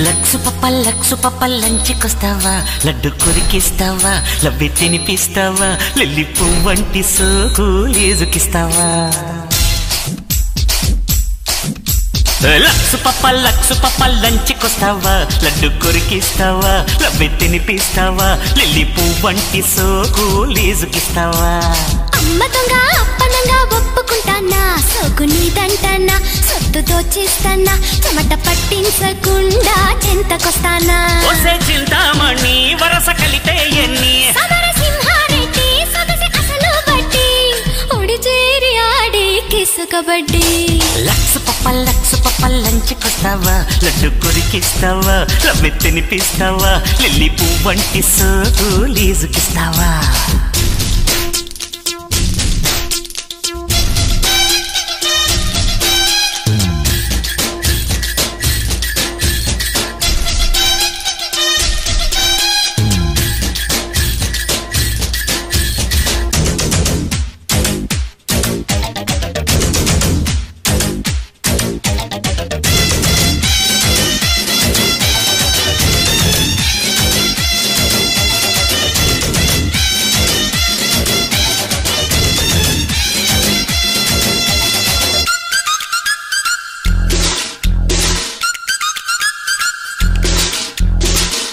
Lux పప్ప లంచికొస్తావా, laddu కొరికిస్తావా, లవ్వి తినిపిస్తావా, lily పువ్వంటి సోకు లేజుకిస్తావా? Lux పప్ప లంచికొస్తావా, లడ్డు కొరికిస్తావా, లవ్వి తినిపిస్తావా, లిల్లీ పువ్వంటి సోకు లేజుకిస్తావా? అమ్మ దొంగ అప్పనంగా ఒప్పుకుంటానా, సోకు నీదంటానా, సొత్తు దోచేస్తానా, చెమట పట్టించకుండా చెంతకొస్తానా? ఒసే చింతామణి వరస కలితే ఎన్ని, సమరసింహారెడ్డి సొగసి అసలు బట్టి, ఒడి చేరి ఆడే కిసు కబడ్డీ. లక్సు పప్ప లంచికొస్తావా, లడ్డు కొరికిస్తావా, లవ్వి తినిపిస్తావా, లిల్లీ పువ్వంటి సోకు లేజుకిస్తావా?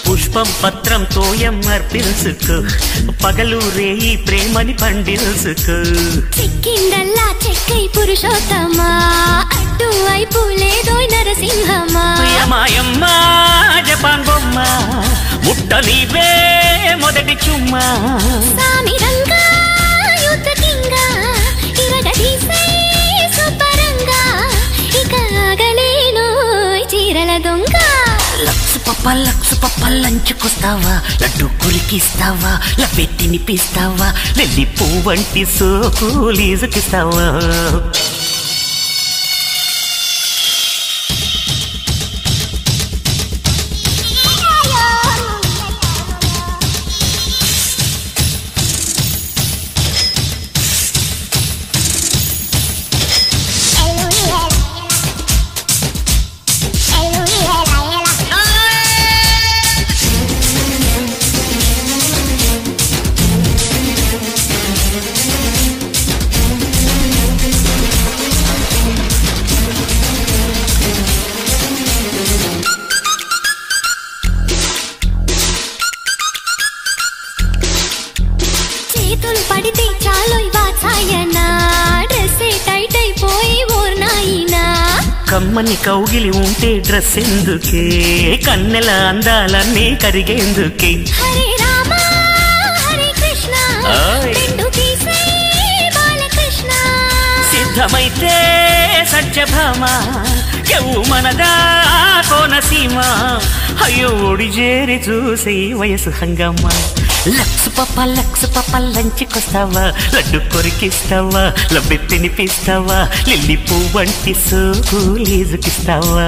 పుష్పం పత్రంతో ఎమ్మర్పిల్సుకో, పగలు రేయి ప్రేమని పండిల్సుకో. చెక్కిందల్లా చెక్కై పురుషోత్తమా, అడ్డు వైపు లేదో నరసింహమా. మాయమ్మ జపాన్ బొమ్మ, ముట్ట నీవే మొదటి చుమ్మా. సామిరంగా యుద్ధ కింగా, ఇరగదీసే సుపరంగా, ఇక ఆగలేను చీరల దొంగ. లక్సు పప్ప లంచుకొస్తావా, లడ్డు కొరికిస్తావా, లవ్వి తినిపిస్తావా, లిల్లీ పువ్వంటి సోకు లేజుకిస్తావా? చేతులు పడితే చాలు వాచాయనా, డ్రెస్సే టైట్ అయిపోయి ఓర్నాయినా. కమ్మని కౌగిలి ఉంటే డ్రెస్ ఎందుకే, కన్నెల అందాలన్నీ కరిగేందుకే. హరే రామ హరే కృష్ణ, రెండు తీసే బాలకృష్ణ. సిద్ధమైతే సత్యభామ, ఎవ్వు మనదా కోనసీమ. అయ్యో ఒడి చేరి చూసి వయసు హంగమ్మ. లక్సు పప్ప లంచికొస్తావా, లడ్డు కొరికిస్తావా, లవ్వి తినిపిస్తావా, లిల్లీ పువ్వంటి సోకు లేజుకిస్తావా?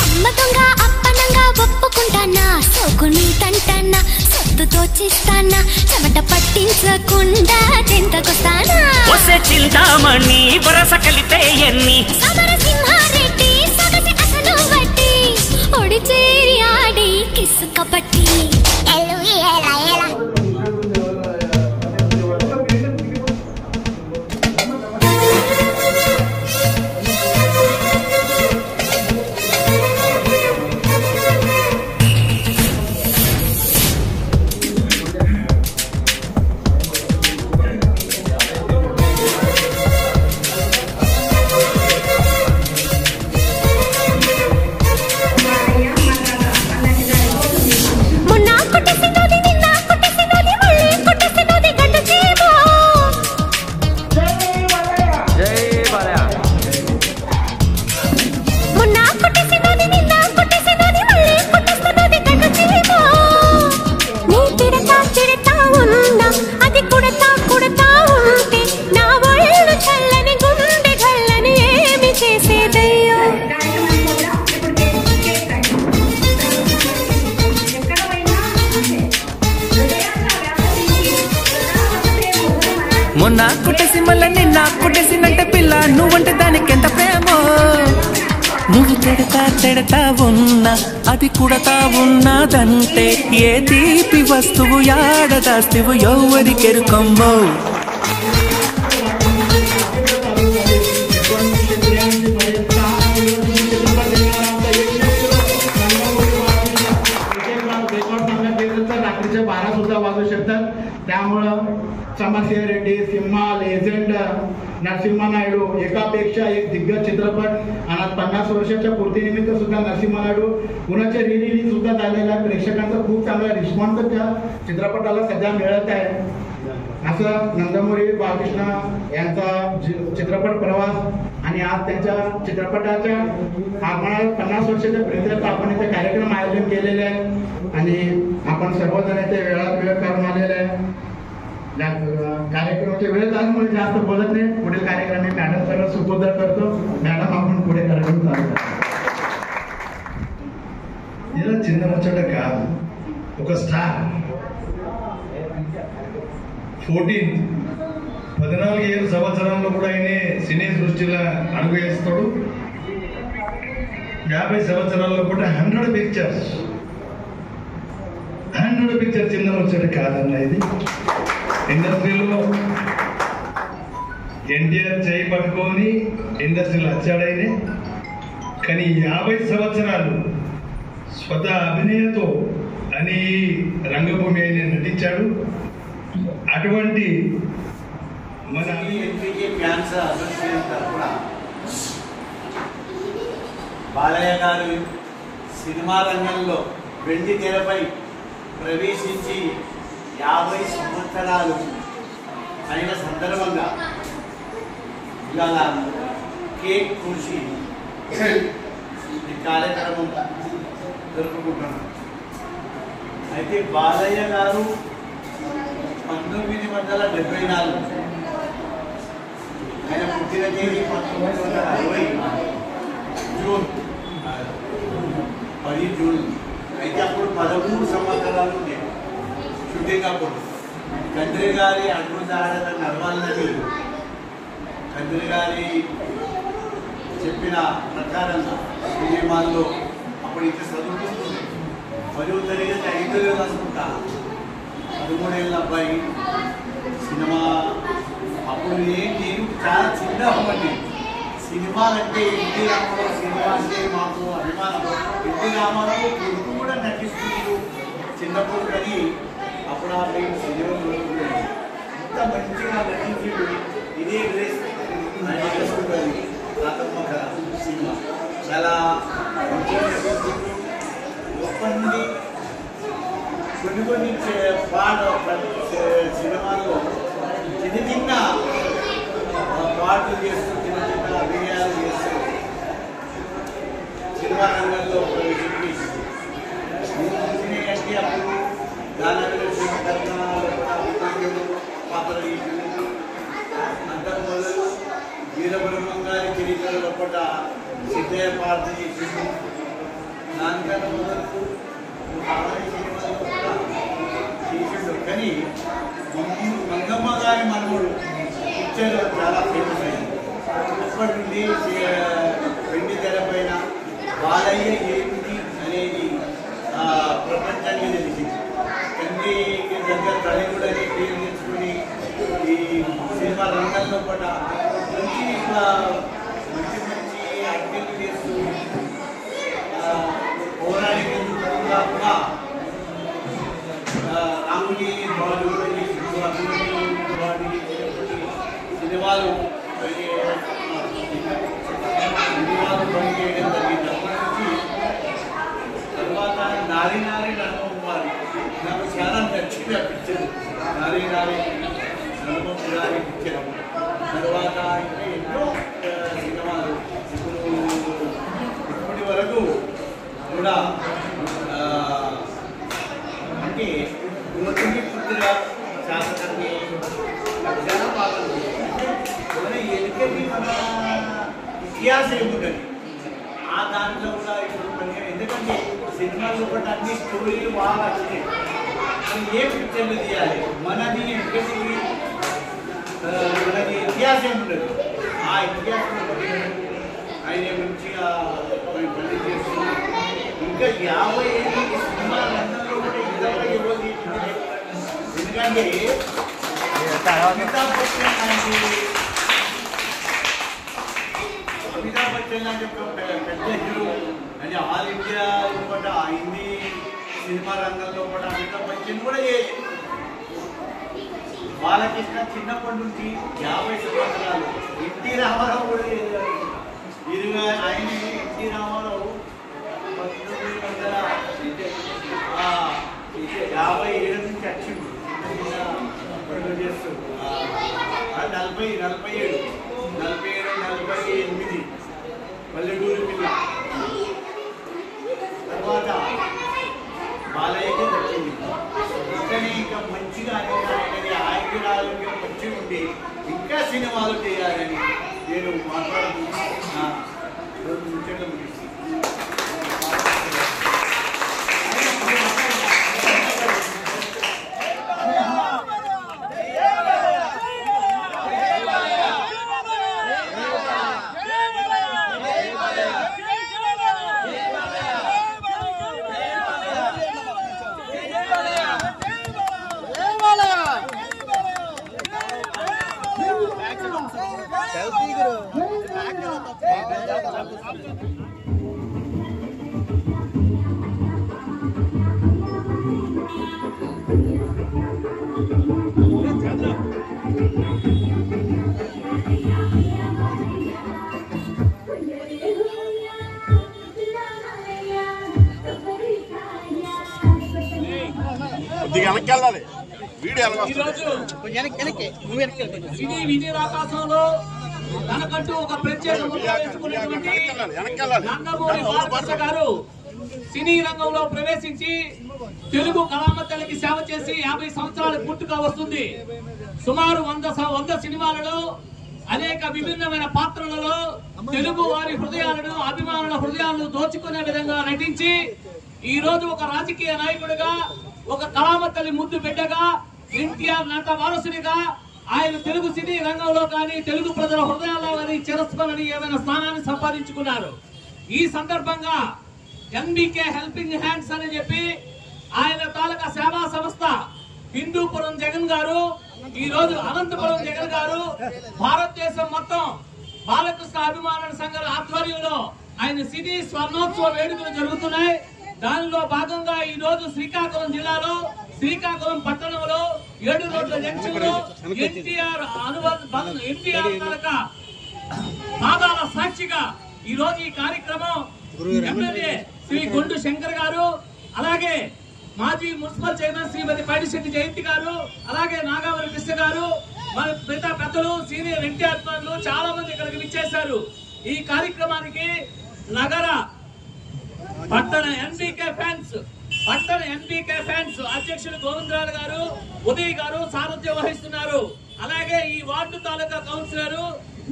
అమ్మ దొంగ అప్పనంగా ఒప్పుకుంటానా, సోకు నీదంటానా, సొత్తు దోచేస్తానా, చెమట పట్టించకుండా చెంతకొస్తానా? ఒసే చింతామణి వరస కలితే ఎన్ని, సమరసింహారెడ్డి సొగసి అసలు బట్టి, ఒడి చేరి ఆడి కిసు కబడ్డీ. మొన్న కుట్టేసి మళ్ళీ నిన్న కుట్టేసినంటే పిల్ల నువ్వంటే దానికి ఎంత ప్రేమో. నువ్వు తిడతా ఉన్నా అది కుడతా ఉన్నదంటే ఏ తీపి వస్తువు యాడదాస్తువు ఎవరికెరుకమ్మో. रात्रीचे 12 सुद्धा वाजू शकतात. त्यामुळं समरसिंह रेड्डी, सिम्हा, लेजेंड, नरसिंह नायडू एकापेक्षा एक दिग्गज चित्रपट आणि 50 वर्षाच्या पूर्तीनिमित्त सुद्धा नरसिंह नायडू पुण्याचे रिलीज सुद्धा झालेला आहे. प्रेक्षकांचा खूप चांगला रिस्पॉन्स त्या चित्रपटाला सध्या मिळत आहे. असं नंदमुरी बाळकृष्ण यांचा चित्रपट प्रवास आणि आज त्यांच्या चित्रपटाच्या आगमनाला 50 वर्षाच्या प्रेक्षक आपण इथे कार्यक्रम आयोजन केलेले आहे आणि आपण सर्वजण इथे वेळात वेळ काढून आलेले आहे. कार्यक्रमाच्या वेळ झाल्यामुळे जास्त बोलत नाही. पुढील कार्यक्रम मी मॅडम सगळं सुपूर्द करतो. मॅडम आपण पुढे कार्यक्रम चालू ఇలా చిన్న ముచ్చట కాదు, ఒక స్టార్ 14 సంవత్సరంలో కూడా ఆయన సినీ సృష్టిలో అడుగు వేస్తాడు. 50 సంవత్సరాల్లో కూడా 100 పిక్చర్స్ చిన్న ముచ్చట కాదన్న. ఇది ఇండస్ట్రీలో ఎన్టీఆర్ చేయి పట్టుకొని ఇండస్ట్రీలో వచ్చాడైనే. కానీ 50 సంవత్సరాలు స్వతः అభినయతో అని రంగభూమి ఆయన నటించాడు. అటువంటి మన క్యాన్సర్ అసోసియేషన్ తరఫున బాలయ్య గారు సినిమా రంగంలో వెండి తెరపై ప్రవేశించి 50 సంవత్సరాలు అయిన సందర్భంగా ఇవాళ కేక్ కోసి ఈ కార్యక్రమం జరుపుకుంటున్నాం. అయితే బాలయ్య గారు 1974 ఆయన పుట్టిన తేదీ 1960 జూన్ 10 జూన్. అయితే అప్పుడు 13 సంవత్సరాలు నేను షూటింగ్ అప్పుడు కంద్రి గారి అడుగుదాడన నడవాలని కంద్రి గారి చెప్పిన ప్రకారంగా సినిమాల్లో అప్పుడు ఇంత చదువుతుంది. 10వ తరగతి 5వ రాసుకుంటా 13 ఏళ్ళ అబ్బాయి సినిమా అప్పుడు నేను చాలా చిన్న అవ్వండి. సినిమాలంటే ఎన్టీ రామారావు సినిమా అంటే మాకు అభిమానం. ఎన్టీ రామారావు కొడుకు కూడా నటిస్తున్నారు చిన్నప్పుడు. కానీ అప్పుడు ఆ మేము సినిమా ఇంత మంచిగా నటించాడు. ఇదే గ్రేస్ రాతమ్మక సినిమా చాలా మంచిగా నటించారు. గొప్పండి కొన్ని పాట సినిమాలో చిన్న పాటలు చేస్తూ చిన్న అభినయాలు చేస్తూ సినిమా రంగంలో ప్రవేశించి అంటే అప్పుడు పాత్రలు అంతకు మొదలు వీరబ్రహ్మం గారి చరిత్ర లోపల సిద్ధయ్య పాత్ర చేసింది. దానికన్నా మొదలు చేసిండు. కానీ మంగమ్మ గారి మనవుడు పిక్చర్ చాలా ఫేమస్ అయింది. అప్పటి నుండి వెండి తెర పైన బాలయ్య ఏమిటి అనేది ప్రపంచానికి తెలిసింది. తండ్రికి దగ్గర తల్లిగుడు అనే పేరు తెచ్చుకొని ఈ సినిమా రంగంలో పట మంచి యాక్టింగ్ చేస్తూ పౌరాణికంగా కూడా రాముని బాలు సినిమాలు పనిచేయడం జరిగింది. తర్వాత నారీ నారీ నడమవారి నాకు చాలా నచ్చింది ఆ పిక్చర్. నారీ నారీ నడమవారి పిక్చర్. తర్వాత ఇంకా ఎన్నో సినిమాలు ఇప్పటి వరకు కూడా అంటే గురువుకి పుట్టిన శాసనాన్ని చాలా బాగా మన ఎందుకంటే మన ఇతిహాసం ఏముంటుంది ఆ దాంట్లో కూడా ఇప్పుడు మనకి ఎందుకంటే సినిమాలో కూడా అన్ని స్టోరీలు బాగా వచ్చినాయి. మనం ఏ పిక్చర్లు తీయాలి మనది ఎందుకంటే మనకి ఇతిహాసం ఉండదు. ఆ ఇతిహాసం ఆయన మంచిగా 50 ఏళ్ళు సినిమా రంగంలో కూడా ఇంతగా ఎవరు తీసింది. ఎందుకంటే అమితాబ్ బచ్చన్ లాంటి పెద్ద హీరో అంటే ఆల్ ఇండియా కూడా హిందీ సినిమా రంగంలో కూడా అమితాబ్ బచ్చన్ కూడా బాలకృష్ణ చిన్నప్పటి నుంచి 50 సంవత్సరాలు. ఎన్టీ రామారావు కూడా ఆయన ఎన్టీ రామారావు 1957 నుంచి వచ్చింది. 47 పల్లెటూరు పిల్ల తర్వాత బాలయ్యకి దక్కింది. కానీ ఇంకా మంచిగా అనేది ఆరోగ్యం మంచిగా ఉండి ఇంకా సినిమాలు చేయాలని నేను మాట్లాడుతున్నా. ముచ్చట్లు ముగిస్తాను. సినీ విజయరాకాశంలో తనకంటూ ఒక ప్రత్యేక నందమూరి బాలకృష్ణ గారు సినీ రంగంలో ప్రవేశించి తెలుగు కళామతలకి సేవ చేసి 50 సంవత్సరాలు పూర్తిగా వస్తుంది. సుమారు 100 సినిమాలలో అనేక విభిన్నమైన పాత్రలలో తెలుగు వారి హృదయాలను అభిమానుల హృదయాలను దోచుకునే విధంగా నటించి ఈ రోజు ఒక రాజకీయ నాయకుడిగా ఒక కళామతల్లి ముద్దు బిడ్డగా ఎన్టీఆర్ నట వారసునిగా ఆయన తెలుగు సినీ రంగంలో కానీ తెలుగు ప్రజల హృదయాల్లో కానీ చిరస్మరణి ఏమైనా స్థానాన్ని సంపాదించుకున్నారు. ఈ సందర్భంగా ఎన్బీకే హెల్పింగ్ హ్యాండ్స్ అని చెప్పి ఆయన తాలూకా సేవా సంస్థ హిందూపురం జగన్ గారు, ఈ రోజు అనంతపురం జగన్ గారు, భారతదేశం మొత్తం బాలకృష్ణ అభిమానుల సంఘాల ఆధ్వర్యంలో ఆయన సినీ స్వర్ణోత్సవ వేడుకలు జరుగుతున్నాయి. దానిలో భాగంగా ఈ రోజు శ్రీకాకుళం జిల్లాలో శ్రీకాకుళం పట్టణంలో 7 రోడ్ల జంక్షన్ లో ఎన్టీఆర్ తాలూకా పాదాల సాక్షిగా ఈ రోజు ఈ కార్యక్రమం ఎమ్మెల్యే శ్రీ గొండు శంకర్ గారు, అలాగే మాజీ మున్సిపల్ చైర్మన్ శ్రీమతి పైడిశెట్టి జయంతి గారు, అలాగే నాగావరి కృష్ణ గారు, మన మిగతా పెద్దలు సీనియర్ ఎన్టీఆర్ అభిమానులు చాలా మంది ఇక్కడికి విచ్చేశారు. ఈ కార్యక్రమానికి నగర పట్టణ ఎన్బీకే ఫ్యాన్స్ అధ్యక్షులు గోవిందరావు గారు, ఉదయ్ గారు సారథ్యం వహిస్తున్నారు. అలాగే ఈ వార్డు తాలూకా కౌన్సిలర్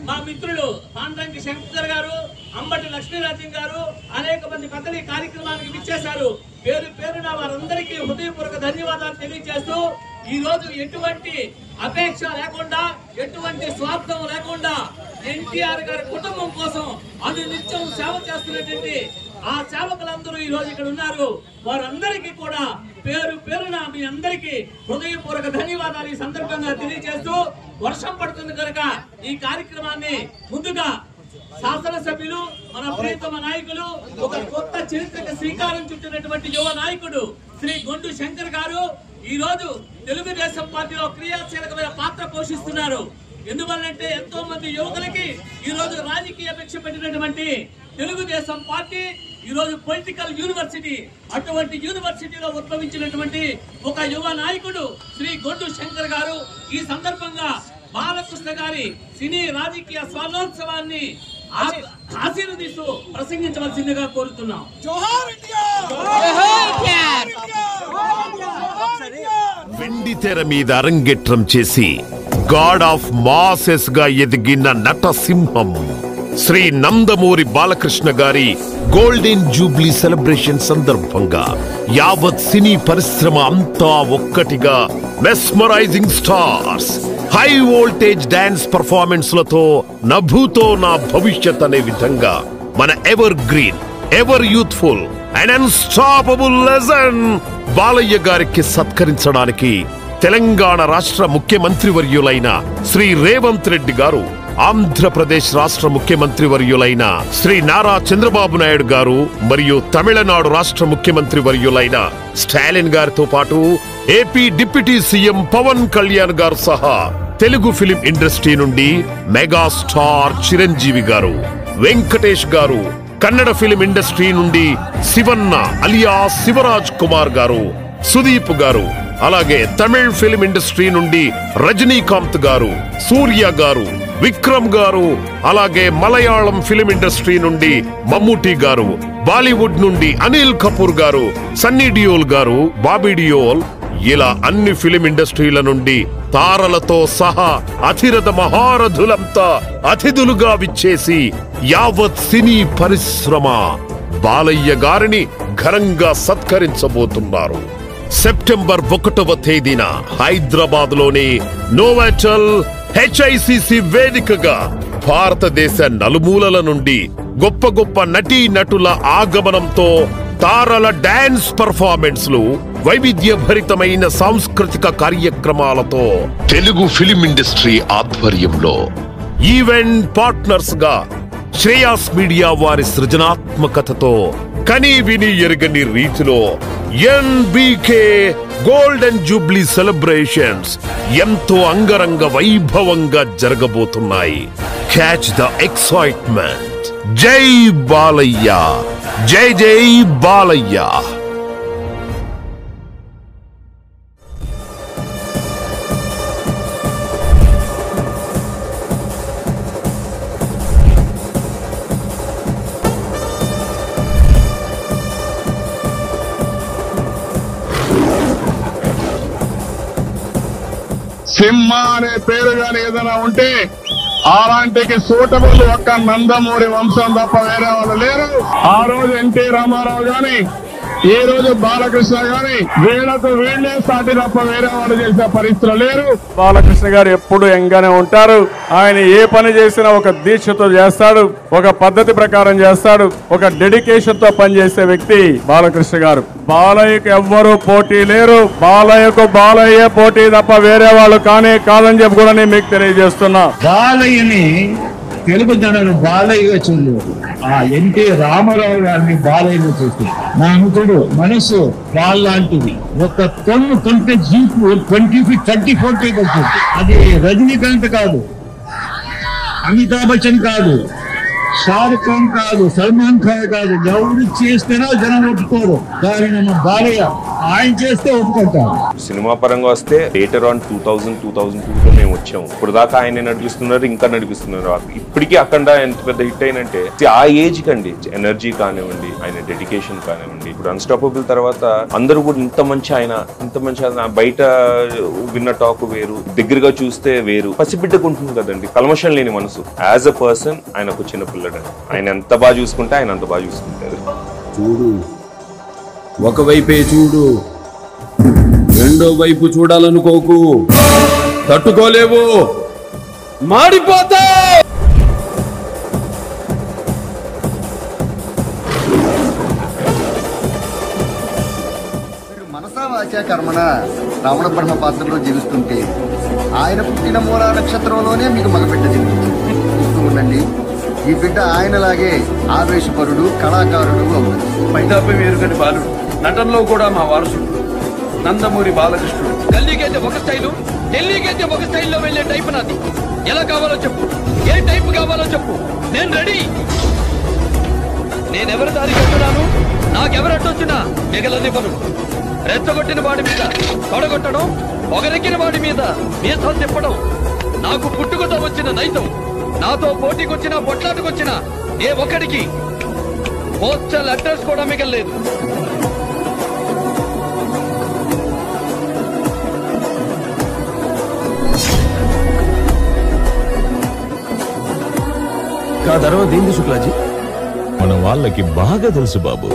మా మిత్రులు పాండ్రంకి శంకర్ గారు, అంబటి లక్ష్మీరాజన్ గారు, అనేక మంది పెద్దలు ఈ కార్యక్రమానికి విచ్చేశారు. పేరు పేరున వారందరికీ హృదయపూర్వక ధన్యవాదాలు తెలియజేస్తూ ఈ రోజు ఎటువంటి అపేక్ష లేకుండా ఎటువంటి స్వార్థం లేకుండా ఎన్టీఆర్ గారి కుటుంబం కోసం అనునిత్యం సేవ చేస్తున్నటువంటి ఆ సేవకులందరూ ఈ రోజు ఇక్కడ ఉన్నారు. వారందరికీ కూడా పేరు పేరున మీ అందరికీ హృదయపూర్వక ధన్యవాదాలు ఈ సందర్భంగా తెలియజేస్తూ, వర్షం పడుతుంది కనుక ఈ కార్యక్రమాన్ని ముందుగా శాసనసభ్యులు మన ప్రియతమ నాయకులు ఒక కొత్త చరిత్రకు శ్రీకారం చుట్టినటువంటి యువ నాయకుడు శ్రీ గొండు శంకర్ గారు ఈ రోజు తెలుగుదేశం పార్టీలో క్రియాశీలకమైన పాత్ర పోషిస్తున్నారు. ఎందువల్లంటే ఎంతో మంది యువకులకి ఈ రోజు రాజకీయ భిక్ష పెట్టినటువంటి తెలుగుదేశం పార్టీ ఈ రోజు పొలిటికల్ యూనివర్సిటీ, అటువంటి యూనివర్సిటీలో ఉద్భవించినటువంటి ఒక యువ నాయకుడు శ్రీ గొండు శంకర్ గారు. ఈ సందర్భంగా బాలకృష్ణ గారి సినీ రాజకీయ స్వర్ణోత్సవాన్ని ఆశీర్వదిస్తూ ప్రసంగించవలసిందిగా కోరుతున్నాం. వెండి తెర మీద అరంగేట్రం చేసి గాడ్ ఆఫ్ మాసెస్ గా ఎదిగిన నటసింహం శ్రీ నందమూరి బాలకృష్ణ గారి గోల్డెన్ జూబ్లీ సెలబ్రేషన్ సందర్భంగా యావత్ సినీ పరిశ్రమ అంతా ఒక్కటిగా mesmerising stars, high voltage dance performance లతో నభూతో నా భవిష్యత్ అనే విధంగా మన evergreen ever youthful and unstoppable legend Balayya గారికి సత్కరించడానికి తెలంగాణ రాష్ట్ర ముఖ్యమంత్రి వర్యులైన శ్రీ రేవంత్ రెడ్డి గారు, ఆంధ్రప్రదేశ్ రాష్ట్ర ముఖ్యమంత్రి వర్యులైన శ్రీ నారా చంద్రబాబు నాయుడు గారు మరియు తమిళనాడు రాష్ట్ర ముఖ్యమంత్రి వర్యులైన స్టాలిన్ గారితో పాటు AP deputy CM Pawan Kalyan గారు సహా తెలుగు ఫిలిం ఇండస్ట్రీ నుండి మెగాస్టార్ చిరంజీవి గారు, వెంకటేష్ గారు, కన్నడ ఫిలిం ఇండస్ట్రీ నుండి శివన్న అలియా శివరాజ్ కుమార్ గారు, సుదీప్ గారు, అలాగే తమిళ్ ఫిలిం ఇండస్ట్రీ నుండి రజనీకాంత్ గారు, సూర్య గారు, విక్రమ్ గారు, అలాగే మలయాళం ఫిలిం ఇండస్ట్రీ నుండి మమ్ముటి గారు, బాలీవుడ్ నుండి అనిల్ కపూర్ గారు, సన్నీ డియోల్ గారు, బాబీ డియోల్, ఇలా అన్ని ఫిలిం ఇండస్ట్రీల నుండి తారలతో సహా అతిరథ మహారథులంతా అతిథులుగా విచ్చేసి యావత్ సినీ పరిశ్రమ బాలయ్య గారిని ఘనంగా సత్కరించబోతున్నారు. సెప్టెంబర్ 1వ తేదీన హైదరాబాద్ లోని నోవాటల్ HICC వేదికగా భారతదేశ నలుమూలల నుండి గొప్ప గొప్ప నటీ నటుల ఆగమనంతో తారల డాన్స్ పర్ఫార్మెన్స్లు, వైవిధ్యభరితమైన సాంస్కృతిక కార్యక్రమాలతో తెలుగు ఫిలిం ఇండస్ట్రీ ఆధ్వర్యంలో ఈవెంట్ పార్ట్నర్స్ గా శ్రేయాస్ మీడియా వారి సృజనాత్మకతతో కని విని ఎరగని రీతిలో NBK గోల్డెన్ జూబ్లీ సెలబ్రేషన్స్ ఎంతో అంగరంగ వైభవంగా జరగబోతున్నాయి. Catch the excitement. జై బాలయ్య, జై జై బాలయ్య. సింహ అనే పేరు గాని ఏదైనా ఉంటే అలాంటికి సూటబుల్ ఒక్క నందమూరి వంశం తప్ప వేరే వాళ్ళు లేరు. ఆ రోజు ఎన్టీ రామారావు గాని, ఈ రోజు బాలకృష్ణ గాని వీళ్లకు వీళ్లే సాటి తప్ప వేరే వాళ్ళు చేసే పరిస్థితులు లేరు. బాలకృష్ణ గారు ఎప్పుడు ఎంగానే ఉంటారు. ఆయన ఏ పని చేసినా ఒక దీక్షతో చేస్తాడు, ఒక పద్ధతి ప్రకారం చేస్తాడు, ఒక డెడికేషన్ తో పనిచేసే వ్యక్తి బాలకృష్ణ గారు. బాలయ్యకు ఎవ్వరూ పోటీ లేరు. బాలయ్యకు బాలయ్యే పోటీ తప్ప వేరే వాళ్ళు కానే కాదని చెప్పి కూడా నేను మీకు తెలియజేస్తున్నా. బాలయ్యని తెలుగు జనాలు బాలయ్యగా చూడలేదు, ఆ ఎన్టీ రామారావు గారిని బాలయ్యగా చూస్తుంది. నా మిత్రుడు మనసు వాళ్ళలాంటిది. ఒక టన్ను కొంటే జీపు 20 feet 34 feet వస్తుంది. అది రజనీకాంత్ కాదు, అమితాబ్ బచ్చన్ కాదు, షారుఖ్ ఖాన్ కాదు, సల్మాన్ ఖాన్ కాదు. ఎవరు చేస్తేనో జనం ఒప్పుకోరు, కానీ మన బాలయ్య ఆయన చేస్తే ఒప్పుకుంటారు. సినిమా పరంగా వస్తే లేటర్ ఆన్ 2000-2002లో మేము వచ్చాము. ఇప్పుడు దాకా ఆయన నడిపిస్తున్నారు, ఇంకా నడిపిస్తున్నారు. ఇప్పటికీ అక్కడ ఎంత పెద్ద హిట్ అయినంటే ఆ ఏజ్ కండి ఎనర్జీ కానివ్వండి, ఆయన డెడికేషన్ కానివ్వండి. ఇప్పుడు అన్స్టాపబుల్ తర్వాత అందరూ కూడా ఇంత మంచి ఆయన బయట విన్న టాక్ వేరు, దగ్గరగా చూస్తే వేరు. పసిబిడ్డకు ఉంటుంది కదండి కల్మషం లేని మనసు. యాజ్ అ పర్సన్ ఆయన ఒక చిన్న పిల్లడు. ఆయన ఎంత బాగా చూసుకుంటే ఆయన అంత బాగా చూసుకుంటారు. చూడు, ఒకవైపే చూడు, రెండో వైపు చూడాలనుకోకు, తట్టుకోలేవు, మాడిపోతా. మనసా వాచా కర్మణ రావణ బ్రహ్మ పాత్రలో జీవిస్తుంటే ఆయన పుట్టిన మూలా నక్షత్రంలోనే మీకు మగబిడ్డ జన్మించింది. చూస్తూ ఉండండి, ఈ బిడ్డ ఆయనలాగే ఆవేశపరుడు, కళాకారుడు అవుతుంది. పైదాపై వేరుగని బాలుడు, నటనలో కూడా మా వారసుడు నందమూరి బాలకృష్ణుడు. గల్లీకైతే ఒక స్టైలు, ఢిల్లీకైతే ఒక స్టైల్లో వెళ్లే టైపు నాది. ఎలా కావాలో చెప్పు, ఏ టైపు కావాలో చెప్పు, నేను రెడీ. నేనెవరి దారి కట్టున్నాను, నాకెవరట్టొచ్చినా మిగలనివ్వను. రెచ్చగొట్టిన వాడి మీద తొడగొట్టడం, పొగరెక్కిన వాడి మీద మీసం తిప్పడం నాకు పుట్టుకతో వచ్చిన నైతం. నాతో పోటీకొచ్చినా పొట్లాటకొచ్చినా ఏ ఒక్కడికి పోస్టల్ అడ్రస్ కూడా మిగలలేదు. తర్వాత ఏంది శుక్లాజీ? మన వాళ్ళకి బాగా తెలుసు బాబు.